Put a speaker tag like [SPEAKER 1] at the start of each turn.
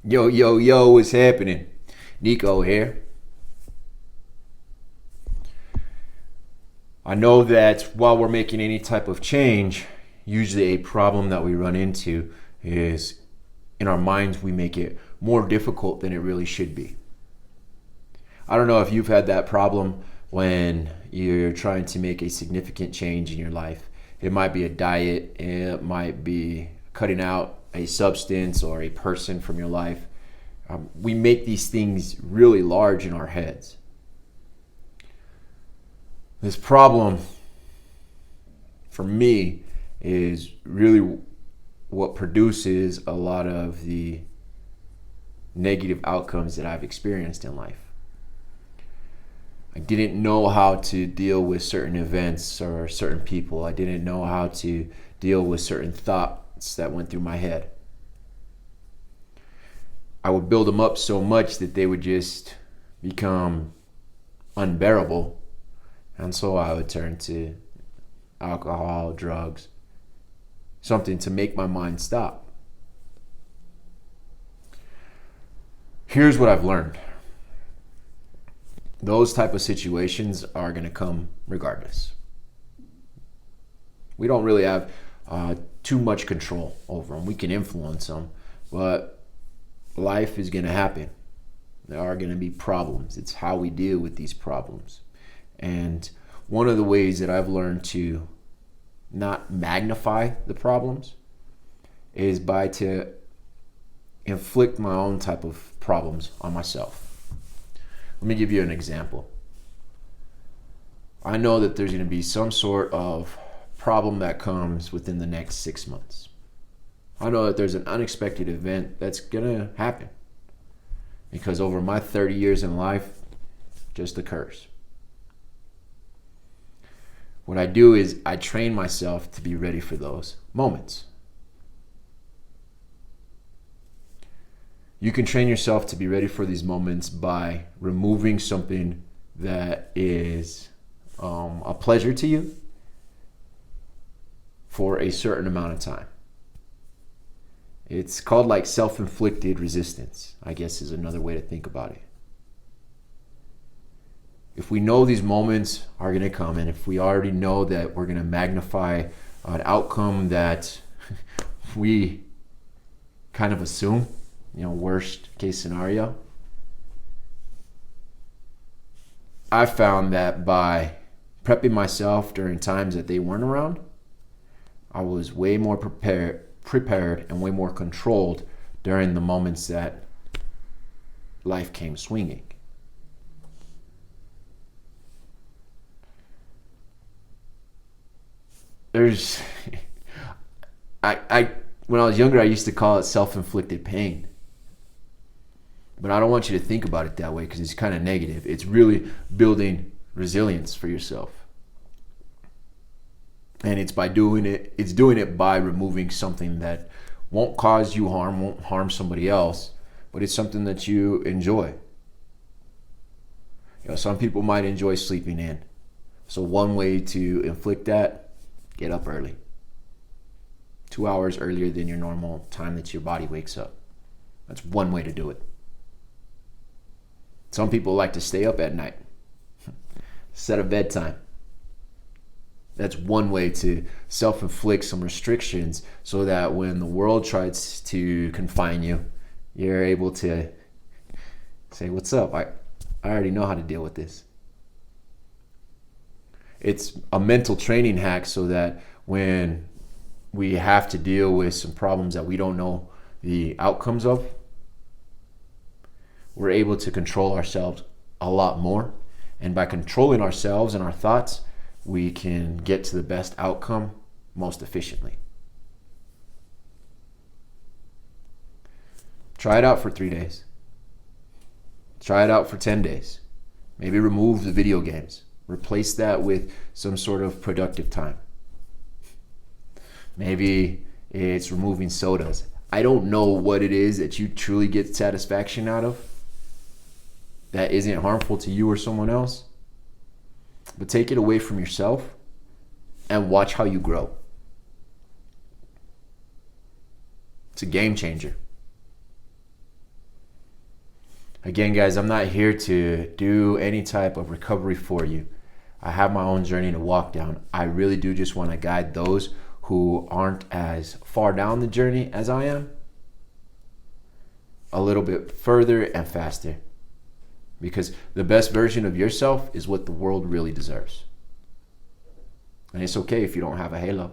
[SPEAKER 1] Yo, yo, yo, what's happening? Nico here. I know that while we're making any type of change, usually a problem that we run into is in our minds, we make it more difficult than it really should be. I don't know if you've had that problem when you're trying to make a significant change in your life. It might be a diet, it might be cutting out a substance or a person from your life. We make these things really large in our heads. This problem for me is really what produces a lot of the negative outcomes that I've experienced in life. I didn't know how to deal with certain events or certain people. I didn't know how to deal with certain thoughts that went through my head. I would build them up so much that they would just become unbearable. And so I would turn to alcohol, drugs, something to make my mind stop. Here's what I've learned. Those type of situations are going to come regardless. We don't really have too much control over them. We can influence them, but life is going to happen. There are going to be problems. It's how we deal with these problems. And one of the ways that I've learned to not magnify the problems is by to inflict my own type of problems on myself. Let me give you an example. I know that there's going to be some sort of problem that comes within the next 6 months. I know that there's an unexpected event that's going to happen because over my 30 years in life, just occurs. What I do is I train myself to be ready for those moments. You can train yourself to be ready for these moments by removing something that is a pleasure to you for a certain amount of time. It's called like self-inflicted resistance, I guess is another way to think about it. If we know these moments are going to come, and if we already know that we're going to magnify an outcome that we kind of assume, worst case scenario, I found that by prepping myself during times that they weren't around, I was way more prepared and way more controlled during the moments that life came swinging. There's, I when I was younger, I used to call it self-inflicted pain. But I don't want you to think about it that way because it's kind of negative. It's really building resilience for yourself. And it's doing it by removing something that won't cause you harm, won't harm somebody else, but it's something that you enjoy. Some people might enjoy sleeping in. So one way to inflict that, get up early. 2 hours earlier than your normal time that your body wakes up. That's one way to do it. Some people like to stay up at night. Set a bedtime. That's one way to self-inflict some restrictions so that when the world tries to confine you, you're able to say, what's up? I already know how to deal with this. It's a mental training hack so that when we have to deal with some problems that we don't know the outcomes of, we're able to control ourselves a lot more. And by controlling ourselves and our thoughts, we can get to the best outcome most efficiently. Try it out for 3 days. Try it out for 10 days. Maybe remove the video games. Replace that with some sort of productive time. Maybe it's removing sodas. I don't know what it is that you truly get satisfaction out of that isn't harmful to you or someone else. But take it away from yourself and watch how you grow. It's a game changer. Again, guys, I'm not here to do any type of recovery for you. I have my own journey to walk down. I really do just want to guide those who aren't as far down the journey as I am a little bit further and faster. Because the best version of yourself is what the world really deserves. And it's okay if you don't have a halo.